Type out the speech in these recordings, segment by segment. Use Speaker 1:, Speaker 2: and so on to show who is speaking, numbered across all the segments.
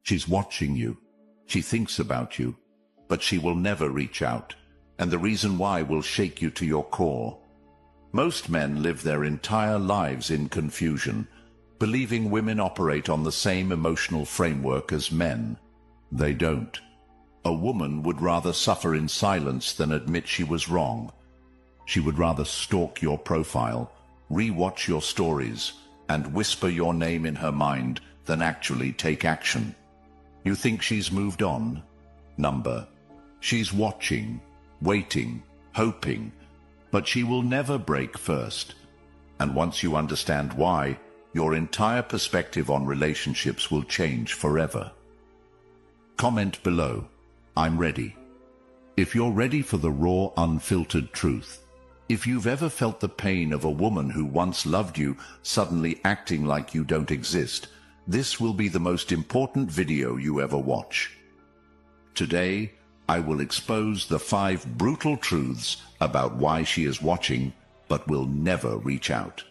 Speaker 1: She's watching you. She thinks about you, but she will never reach out, and the reason why will shake you to your core. Most men live their entire lives in confusion, believing women operate on the same emotional framework as men. They don't. A woman would rather suffer in silence than admit she was wrong. She would rather stalk your profile, re-watch your stories, and whisper your name in her mind than actually take action. You think she's moved on? She's watching, waiting, hoping, but she will never break first. And once you understand why, your entire perspective on relationships will change forever. Comment below, I'm ready. If you're ready for the raw, unfiltered truth. If you've ever felt the pain of a woman who once loved you suddenly acting like you don't exist, this will be the most important video you ever watch. Today, I will expose the 5 brutal truths about why she is watching but will never reach out.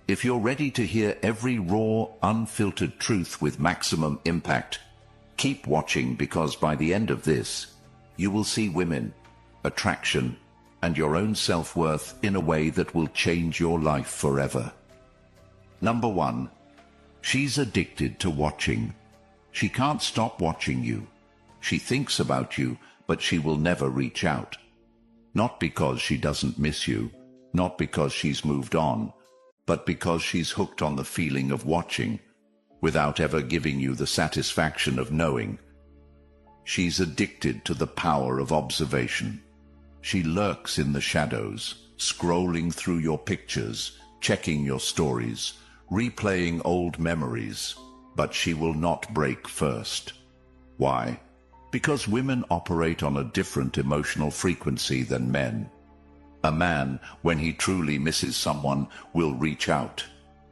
Speaker 1: If you're ready to hear every raw, unfiltered truth with maximum impact, keep watching, because by the end of this, you will see women, attraction, and your own self-worth in a way that will change your life forever. Number 1. She's addicted to watching. She can't stop watching you. She thinks about you, but she will never reach out. Not because she doesn't miss you, not because she's moved on, but because she's hooked on the feeling of watching, without ever giving you the satisfaction of knowing. She's addicted to the power of observation. She lurks in the shadows, scrolling through your pictures, checking your stories, replaying old memories, but she will not break first. Why? Because women operate on a different emotional frequency than men. A man, when he truly misses someone, will reach out.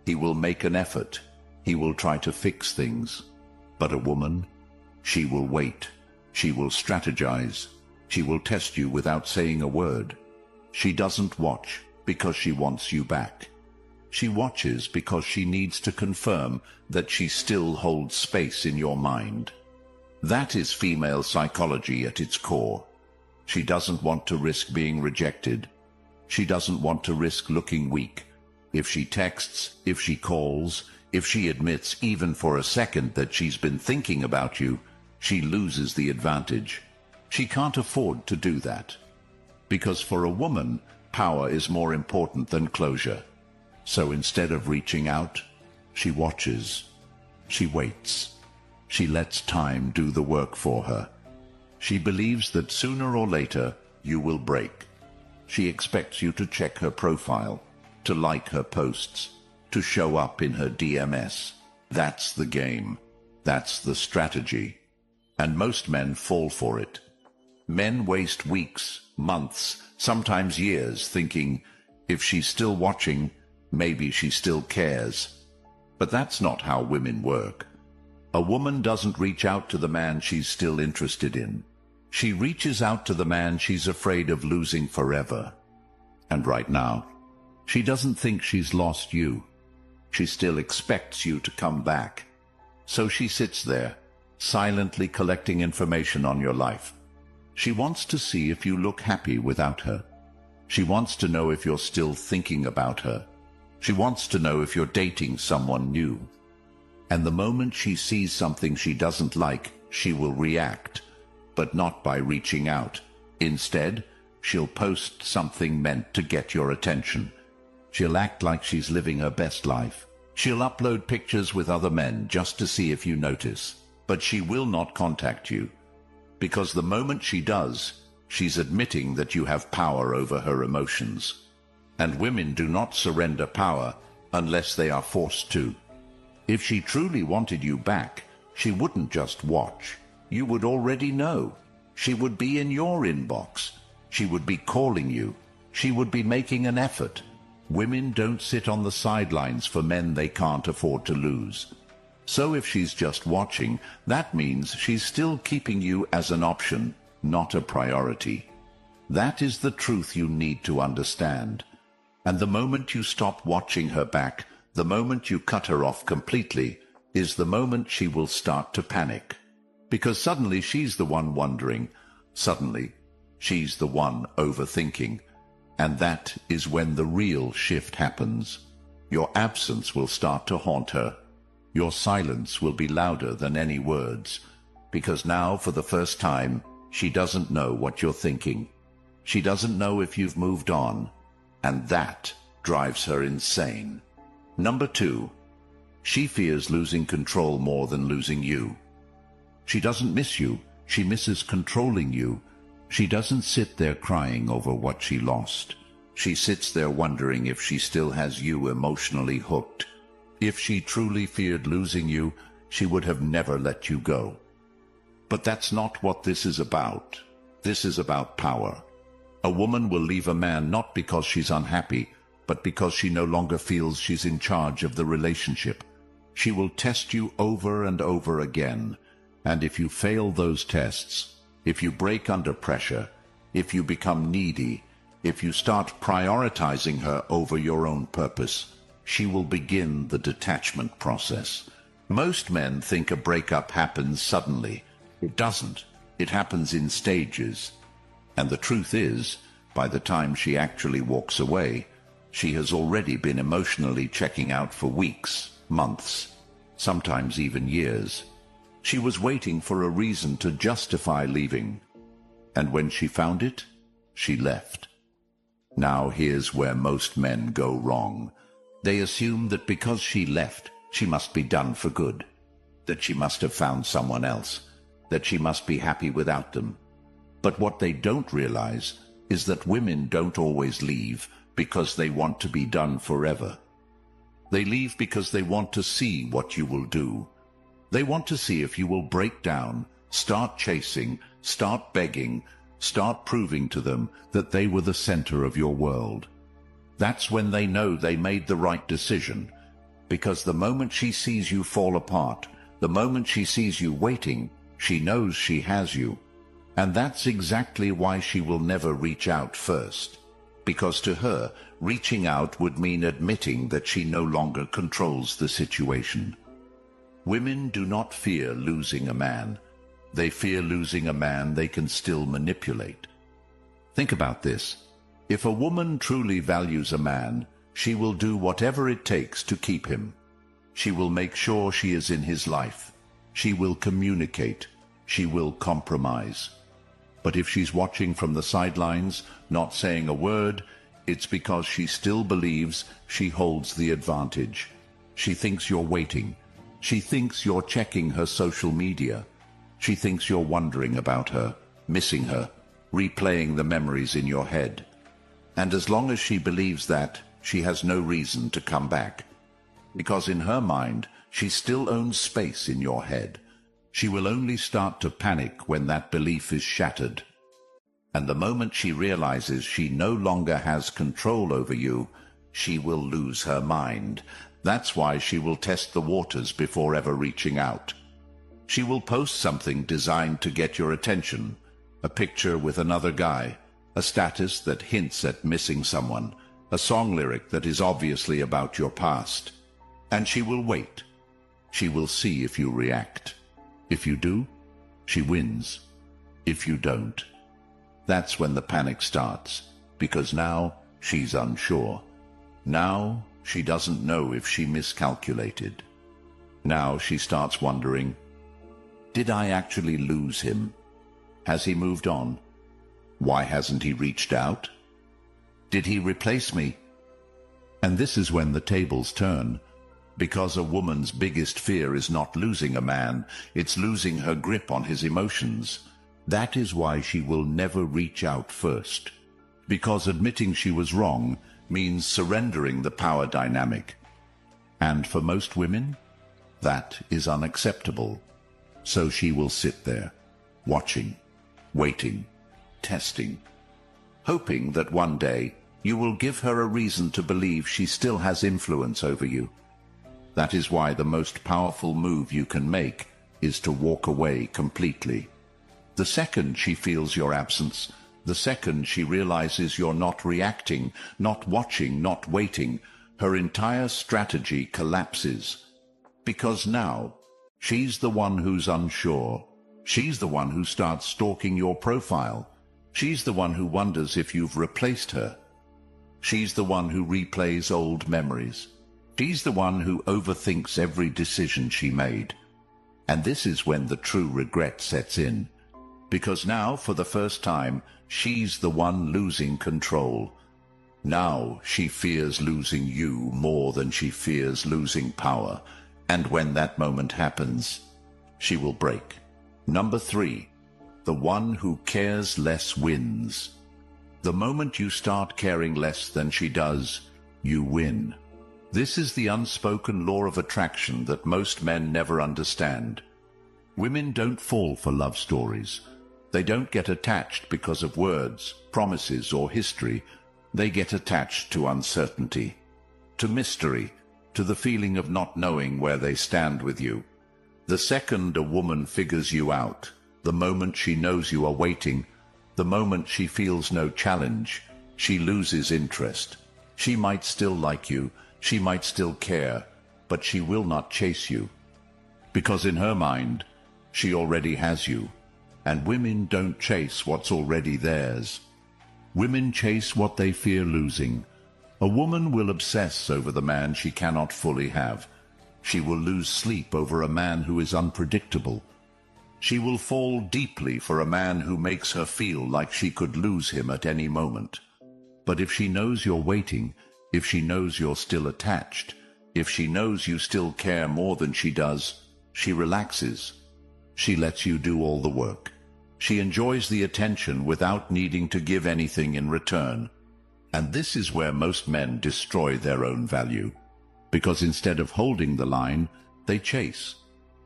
Speaker 1: He will make an effort. He will try to fix things. But a woman, she will wait. She will strategize. She will test you without saying a word. She doesn't watch because she wants you back. She watches because she needs to confirm that she still holds space in your mind. That is female psychology at its core. She doesn't want to risk being rejected. She doesn't want to risk looking weak. If she texts, if she calls, if she admits even for a second that she's been thinking about you, she loses the advantage. She can't afford to do that. Because for a woman, power is more important than closure. So instead of reaching out, she watches. She waits. She lets time do the work for her. She believes that sooner or later you will break. She expects you to check her profile, to like her posts, to show up in her DMs. That's the game. That's the strategy. And most men fall for it. Men waste weeks, months, sometimes years thinking, if she's still watching, maybe she still cares. But that's not how women work. A woman doesn't reach out to the man she's still interested in. She reaches out to the man she's afraid of losing forever. And right now, she doesn't think she's lost you. She still expects you to come back. So she sits there, silently collecting information on your life. She wants to see if you look happy without her. She wants to know if you're still thinking about her. She wants to know if you're dating someone new. And the moment she sees something she doesn't like, she will react, but not by reaching out. Instead, she'll post something meant to get your attention. She'll act like she's living her best life. She'll upload pictures with other men just to see if you notice. But she will not contact you. Because the moment she does, she's admitting that you have power over her emotions. And women do not surrender power unless they are forced to. If she truly wanted you back, she wouldn't just watch. You would already know. She would be in your inbox. She would be calling you. She would be making an effort. Women don't sit on the sidelines for men they can't afford to lose. So if she's just watching, that means she's still keeping you as an option, not a priority. That is the truth you need to understand. And the moment you stop watching her back, the moment you cut her off completely, is the moment she will start to panic. Because suddenly she's the one wondering. Suddenly, she's the one overthinking. And that is when the real shift happens. Your absence will start to haunt her. Your silence will be louder than any words. Because now, for the first time, she doesn't know what you're thinking. She doesn't know if you've moved on. And that drives her insane. Number 2. She fears losing control more than losing you. She doesn't miss you. She misses controlling you. She doesn't sit there crying over what she lost. She sits there wondering if she still has you emotionally hooked. If she truly feared losing you, she would have never let you go. But that's not what this is about. This is about power. A woman will leave a man not because she's unhappy, but because she no longer feels she's in charge of the relationship. She will test you over and over again. And if you fail those tests, if you break under pressure, if you become needy, if you start prioritizing her over your own purpose, she will begin the detachment process. Most men think a breakup happens suddenly. It doesn't. It happens in stages. And the truth is, by the time she actually walks away, she has already been emotionally checking out for weeks, months, sometimes even years. She was waiting for a reason to justify leaving. And when she found it, she left. Now here's where most men go wrong. They assume that because she left, she must be done for good, that she must have found someone else, that she must be happy without them. But what they don't realize is that women don't always leave because they want to be done forever. They leave because they want to see what you will do. They want to see if you will break down, start chasing, start begging, start proving to them that they were the center of your world. That's when they know they made the right decision, because the moment she sees you fall apart, the moment she sees you waiting, she knows she has you. And that's exactly why she will never reach out first, because to her, reaching out would mean admitting that she no longer controls the situation. Women do not fear losing a man. They fear losing a man they can still manipulate. Think about this. If a woman truly values a man, she will do whatever it takes to keep him. She will make sure she is in his life. She will communicate. She will compromise. But if she's watching from the sidelines, not saying a word, it's because she still believes she holds the advantage. She thinks you're waiting. She thinks you're checking her social media. She thinks you're wondering about her, missing her, replaying the memories in your head. And as long as she believes that, she has no reason to come back. Because in her mind, she still owns space in your head. She will only start to panic when that belief is shattered. And the moment she realizes she no longer has control over you, she will lose her mind. That's why she will test the waters before ever reaching out. She will post something designed to get your attention, a picture with another guy, a status that hints at missing someone, a song lyric that is obviously about your past. And she will wait. She will see if you react. If you do, she wins. If you don't, that's when the panic starts, because now she's unsure. Now she doesn't know if she miscalculated. Now she starts wondering, did I actually lose him? Has he moved on? Why hasn't he reached out? Did he replace me? And this is when the tables turn, because a woman's biggest fear is not losing a man, it's losing her grip on his emotions. That is why she will never reach out first, because admitting she was wrong means surrendering the power dynamic. And for most women, that is unacceptable. So she will sit there, watching, waiting, testing, hoping that one day you will give her a reason to believe she still has influence over you. That is why the most powerful move you can make is to walk away completely. The second she feels your absence, the second she realizes you're not reacting, not watching, not waiting, her entire strategy collapses. Because now, she's the one who's unsure. She's the one who starts stalking your profile. She's the one who wonders if you've replaced her. She's the one who replays old memories. She's the one who overthinks every decision she made. And this is when the true regret sets in. Because now, for the first time, she's the one losing control. Now she fears losing you more than she fears losing power. And when that moment happens, she will break. Number 3. The one who cares less wins. The moment you start caring less than she does, you win. This is the unspoken law of attraction that most men never understand. Women don't fall for love stories. They don't get attached because of words, promises, or history. They get attached to uncertainty, to mystery, to the feeling of not knowing where they stand with you. The second a woman figures you out, the moment she knows you are waiting, the moment she feels no challenge, she loses interest. She might still like you, she might still care, but she will not chase you. Because in her mind, she already has you. And women don't chase what's already theirs. Women chase what they fear losing. A woman will obsess over the man she cannot fully have. She will lose sleep over a man who is unpredictable. She will fall deeply for a man who makes her feel like she could lose him at any moment. But if she knows you're waiting, if she knows you're still attached, if she knows you still care more than she does, she relaxes. She lets you do all the work. She enjoys the attention without needing to give anything in return. And this is where most men destroy their own value. Because instead of holding the line, they chase.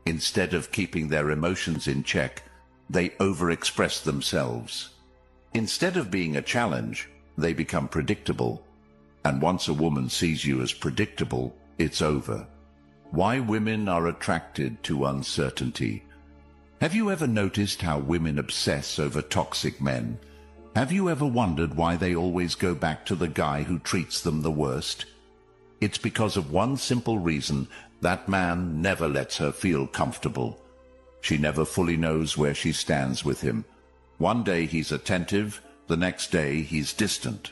Speaker 1: Instead of keeping their emotions in check, they overexpress themselves. Instead of being a challenge, they become predictable. And once a woman sees you as predictable, it's over. Why women are attracted to uncertainty. Have you ever noticed how women obsess over toxic men? Have you ever wondered why they always go back to the guy who treats them the worst? It's because of one simple reason: that man never lets her feel comfortable. She never fully knows where she stands with him. One day he's attentive, the next day he's distant.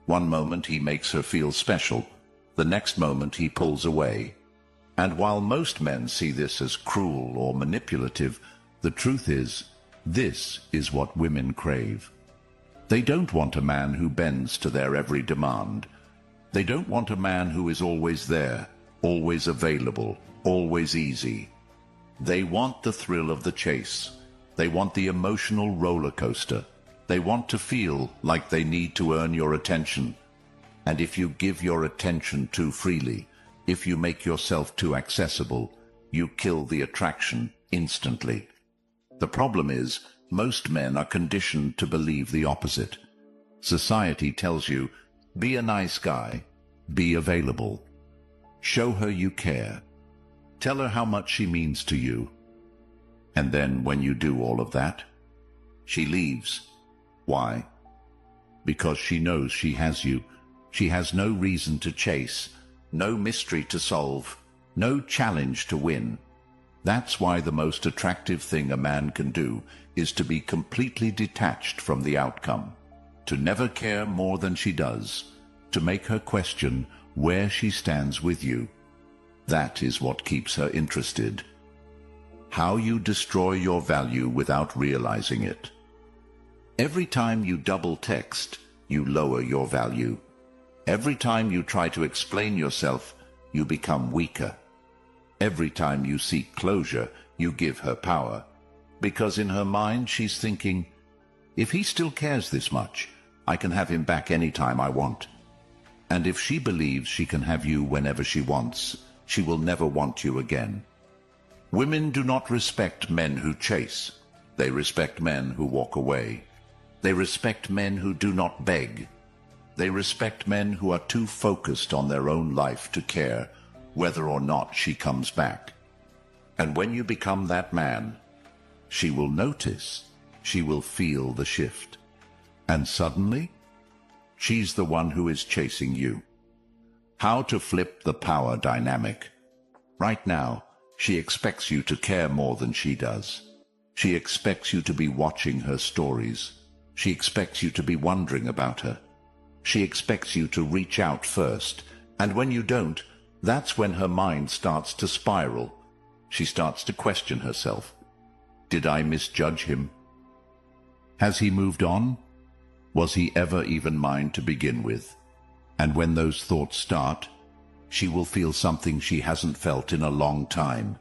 Speaker 1: One moment he makes her feel special, the next moment he pulls away. And while most men see this as cruel or manipulative, the truth is, this is what women crave. They don't want a man who bends to their every demand. They don't want a man who is always there, always available, always easy. They want the thrill of the chase. They want the emotional roller coaster. They want to feel like they need to earn your attention. And if you give your attention too freely, if you make yourself too accessible, you kill the attraction instantly. The problem is, most men are conditioned to believe the opposite. Society tells you, be a nice guy, be available. Show her you care. Tell her how much she means to you. And then when you do all of that, she leaves. Why? Because she knows she has you. She has no reason to chase, no mystery to solve, no challenge to win. That's why the most attractive thing a man can do is to be completely detached from the outcome, to never care more than she does, to make her question where she stands with you. That is what keeps her interested. How you destroy your value without realizing it. Every time you double text, you lower your value. Every time you try to explain yourself, you become weaker. Every time you seek closure, you give her power. Because in her mind she's thinking, if he still cares this much, I can have him back any time I want. And if she believes she can have you whenever she wants, she will never want you again. Women do not respect men who chase. They respect men who walk away. They respect men who do not beg. They respect men who are too focused on their own life to care whether or not she comes back. And when you become that man, she will notice, she will feel the shift. And suddenly, she's the one who is chasing you. How to flip the power dynamic. Right now, she expects you to care more than she does. She expects you to be watching her stories. She expects you to be wondering about her. She expects you to reach out first, and when you don't, that's when her mind starts to spiral. She starts to question herself. Did I misjudge him? Has he moved on? Was he ever even mine to begin with? And when those thoughts start, she will feel something she hasn't felt in a long time.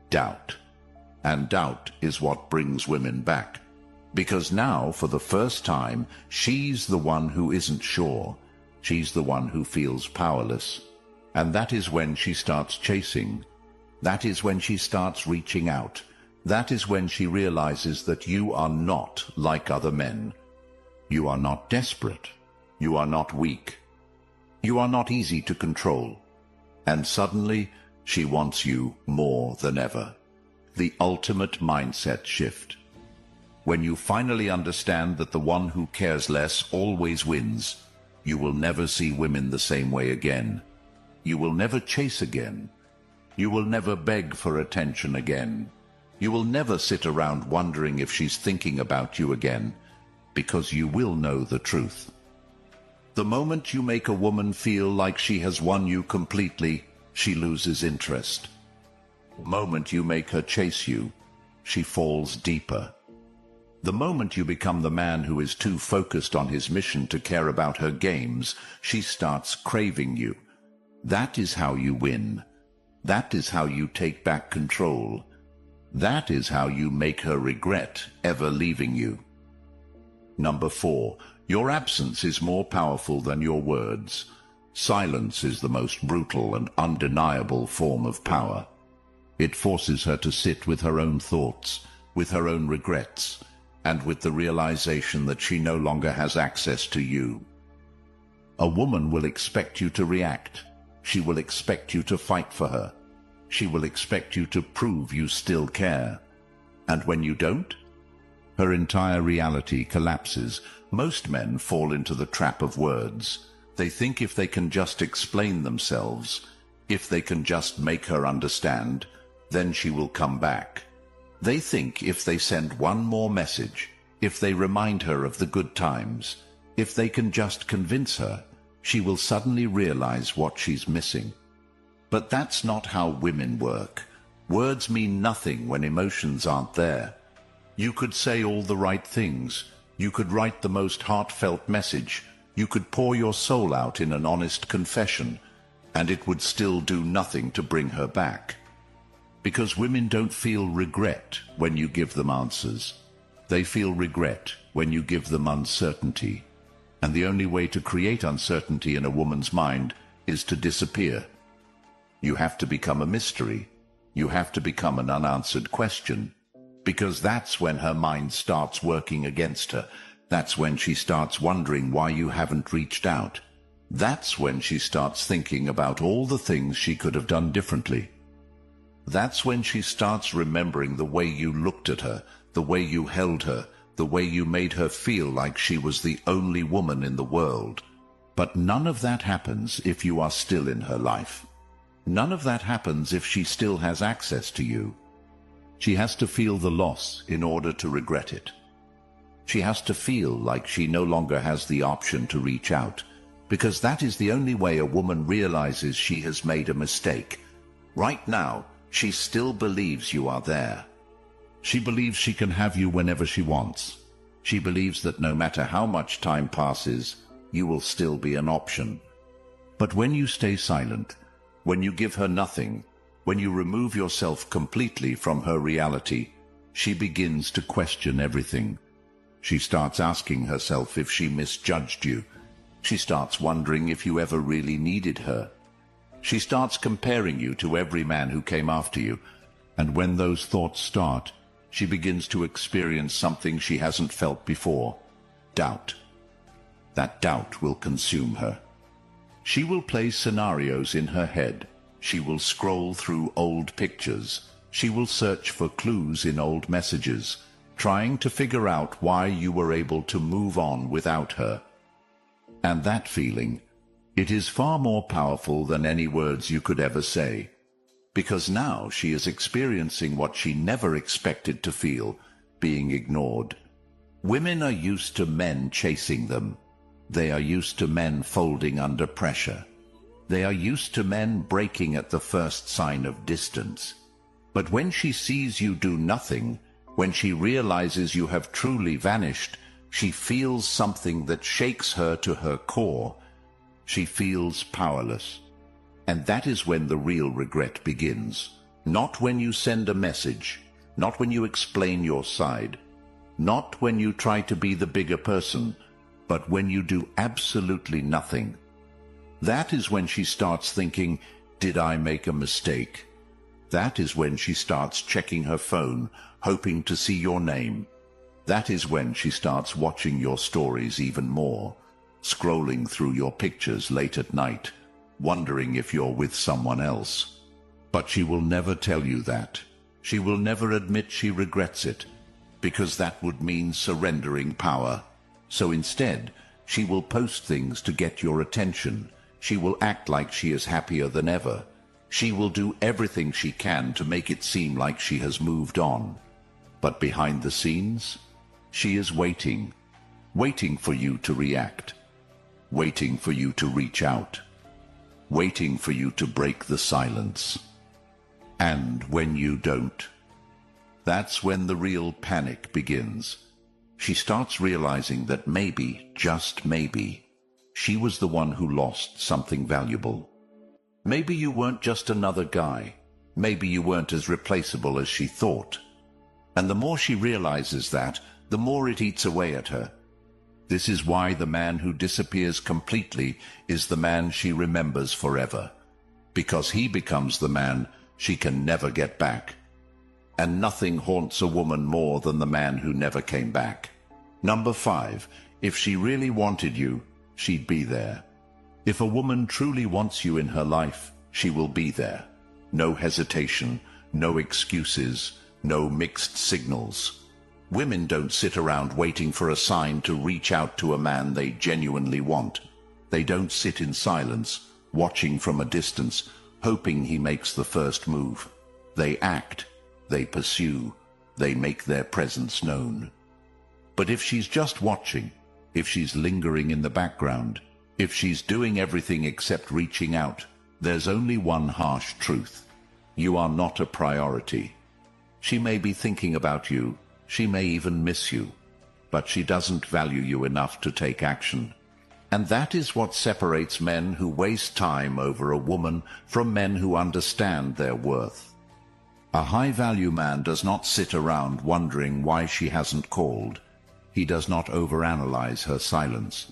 Speaker 1: Doubt. And doubt is what brings women back. Because now, for the first time, she's the one who isn't sure. She's the one who feels powerless. And that is when she starts chasing. That is when she starts reaching out. That is when she realizes that you are not like other men. You are not desperate. You are not weak. You are not easy to control. And suddenly, she wants you more than ever. The ultimate mindset shift. When you finally understand that the one who cares less always wins, you will never see women the same way again. You will never chase again. You will never beg for attention again. You will never sit around wondering if she's thinking about you again, because you will know the truth. The moment you make a woman feel like she has won you completely, she loses interest. The moment you make her chase you, she falls deeper. The moment you become the man who is too focused on his mission to care about her games, she starts craving you. That is how you win. That is how you take back control. That is how you make her regret ever leaving you. Number 4. Your absence is more powerful than your words. Silence is the most brutal and undeniable form of power. It forces her to sit with her own thoughts, with her own regrets, and with the realization that she no longer has access to you. A woman will expect you to react. She will expect you to fight for her. She will expect you to prove you still care. And when you don't, her entire reality collapses. Most men fall into the trap of words. They think if they can just explain themselves, if they can just make her understand, then she will come back. They think if they send one more message, if they remind her of the good times, if they can just convince her, she will suddenly realize what she's missing. But that's not how women work. Words mean nothing when emotions aren't there. You could say all the right things. You could write the most heartfelt message. You could pour your soul out in an honest confession, and it would still do nothing to bring her back. Because women don't feel regret when you give them answers. They feel regret when you give them uncertainty. And the only way to create uncertainty in a woman's mind is to disappear. You have to become a mystery. You have to become an unanswered question. Because that's when her mind starts working against her. That's when she starts wondering why you haven't reached out. That's when she starts thinking about all the things she could have done differently. That's when she starts remembering the way you looked at her, the way you held her, the way you made her feel like she was the only woman in the world. But none of that happens if you are still in her life. None of that happens if she still has access to you. She has to feel the loss in order to regret it. She has to feel like she no longer has the option to reach out, because that is the only way a woman realizes she has made a mistake. Right now, she still believes you are there. She believes she can have you whenever she wants. She believes that no matter how much time passes, you will still be an option. But when you stay silent, when you give her nothing, when you remove yourself completely from her reality, she begins to question everything. She starts asking herself if she misjudged you. She starts wondering if you ever really needed her. She starts comparing you to every man who came after you, and when those thoughts start, she begins to experience something she hasn't felt before: doubt. That doubt will consume her. She will play scenarios in her head. She will scroll through old pictures. She will search for clues in old messages, trying to figure out why you were able to move on without her. And that feeling, it is far more powerful than any words you could ever say. because now she is experiencing what she never expected to feel, being ignored. Women are used to men chasing them. They are used to men folding under pressure. They are used to men breaking at the first sign of distance. But when she sees you do nothing, when she realizes you have truly vanished, she feels something that shakes her to her core. She feels powerless. And that is when the real regret begins. Not when you send a message, not when you explain your side, not when you try to be the bigger person, but when you do absolutely nothing. That is when she starts thinking, did I make a mistake? That is when she starts checking her phone, hoping to see your name. That is when she starts watching your stories even more, scrolling through your pictures late at night, wondering if you're with someone else. But she will never tell you that. She will never admit she regrets it, because that would mean surrendering power. So instead, she will post things to get your attention. She will act like she is happier than ever. She will do everything she can to make it seem like she has moved on. But behind the scenes, she is waiting for you to react, waiting for you to reach out, waiting for you to break the silence. And when you don't, that's when the real panic begins. She starts realizing that maybe, just maybe, she was the one who lost something valuable. Maybe you weren't just another guy. Maybe you weren't as replaceable as she thought. And the more she realizes that, the more it eats away at her. This is why the man who disappears completely is the man she remembers forever, because he becomes the man she can never get back. And nothing haunts a woman more than the man who never came back. Number 5, if she really wanted you, she'd be there. If a woman truly wants you in her life, she will be there. No hesitation, no excuses, no mixed signals. Women don't sit around waiting for a sign to reach out to a man they genuinely want. They don't sit in silence, watching from a distance, hoping he makes the first move. They act, they pursue, they make their presence known. But if she's just watching, if she's lingering in the background, if she's doing everything except reaching out, there's only one harsh truth. You are not a priority. She may be thinking about you, she may even miss you, but she doesn't value you enough to take action. And that is what separates men who waste time over a woman from men who understand their worth. A high-value man does not sit around wondering why she hasn't called. He does not overanalyze her silence.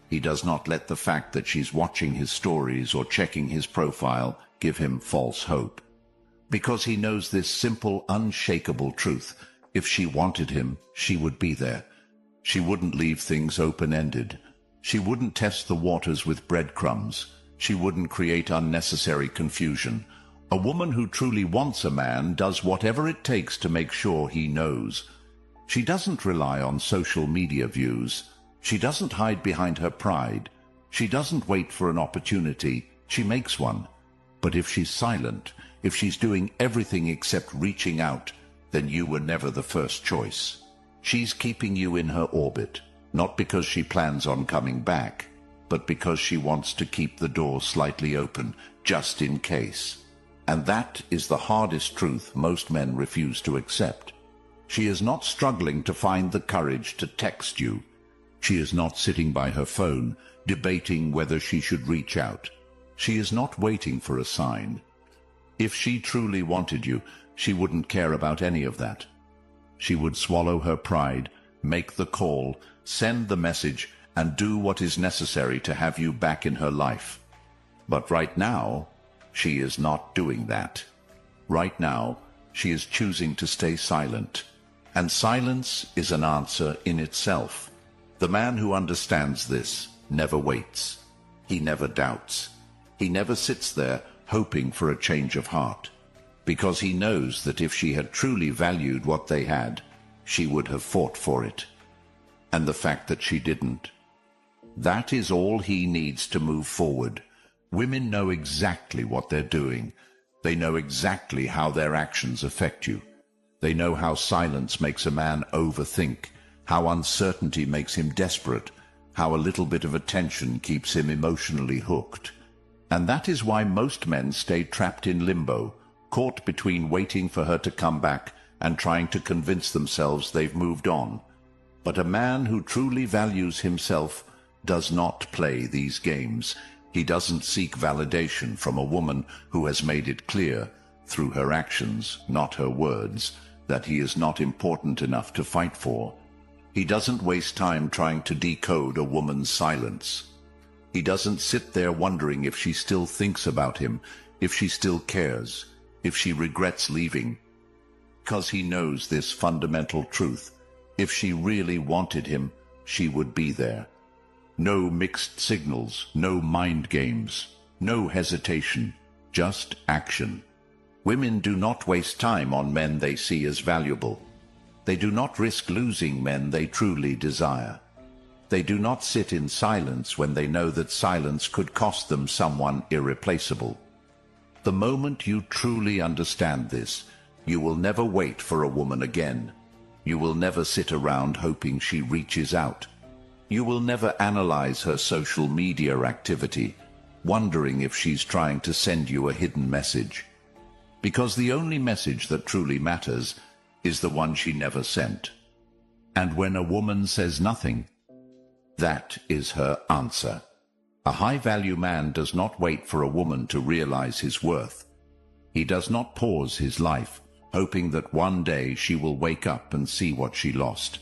Speaker 1: He does not let the fact that she's watching his stories or checking his profile give him false hope. Because he knows this simple, unshakable truth: if she wanted him, she would be there. She wouldn't leave things open-ended. She wouldn't test the waters with breadcrumbs. She wouldn't create unnecessary confusion. A woman who truly wants a man does whatever it takes to make sure he knows. She doesn't rely on social media views. She doesn't hide behind her pride. She doesn't wait for an opportunity. She makes one. But if she's silent, if she's doing everything except reaching out, then you were never the first choice. She's keeping you in her orbit, not because she plans on coming back, but because she wants to keep the door slightly open, just in case. And that is the hardest truth most men refuse to accept. She is not struggling to find the courage to text you. She is not sitting by her phone, debating whether she should reach out. She is not waiting for a sign. If she truly wanted you, she wouldn't care about any of that. She would swallow her pride, make the call, send the message, and do what is necessary to have you back in her life. But right now, she is not doing that. Right now, she is choosing to stay silent. And silence is an answer in itself. The man who understands this never waits. He never doubts. He never sits there hoping for a change of heart, because he knows that if she had truly valued what they had, she would have fought for it. And the fact that she didn't, that is all he needs to move forward. Women know exactly what they're doing. They know exactly how their actions affect you. They know how silence makes a man overthink, how uncertainty makes him desperate, how a little bit of attention keeps him emotionally hooked. And that is why most men stay trapped in limbo, caught between waiting for her to come back and trying to convince themselves they've moved on. But a man who truly values himself does not play these games. He doesn't seek validation from a woman who has made it clear, through her actions, not her words, that he is not important enough to fight for. He doesn't waste time trying to decode a woman's silence. He doesn't sit there wondering if she still thinks about him, if she still cares, if she regrets leaving. Because he knows this fundamental truth. If she really wanted him, she would be there. No mixed signals, no mind games, no hesitation, just action. Women do not waste time on men they see as valuable. They do not risk losing men they truly desire. They do not sit in silence when they know that silence could cost them someone irreplaceable. The moment you truly understand this, you will never wait for a woman again. You will never sit around hoping she reaches out. You will never analyze her social media activity, wondering if she's trying to send you a hidden message. Because the only message that truly matters is the one she never sent. And when a woman says nothing, that is her answer. A high-value man does not wait for a woman to realize his worth. He does not pause his life, hoping that one day she will wake up and see what she lost.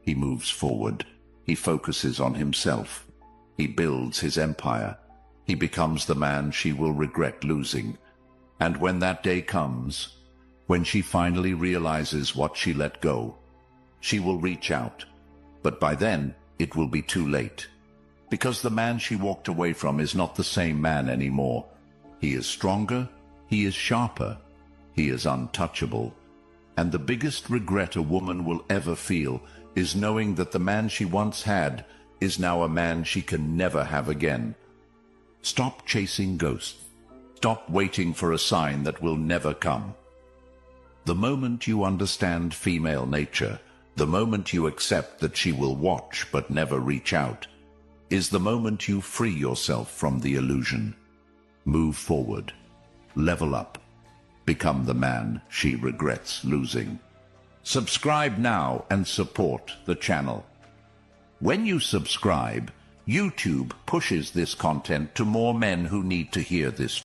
Speaker 1: He moves forward. He focuses on himself. He builds his empire. He becomes the man she will regret losing. And when that day comes, when she finally realizes what she let go, she will reach out. But by then, it will be too late. Because the man she walked away from is not the same man anymore. He is stronger. He is sharper. He is untouchable. And the biggest regret a woman will ever feel is knowing that the man she once had is now a man she can never have again. Stop chasing ghosts. Stop waiting for a sign that will never come. The moment you understand female nature, the moment you accept that she will watch but never reach out, is the moment you free yourself from the illusion. Move forward. Level up. Become the man she regrets losing. Subscribe now and support the channel. When you subscribe, YouTube pushes this content to more men who need to hear this.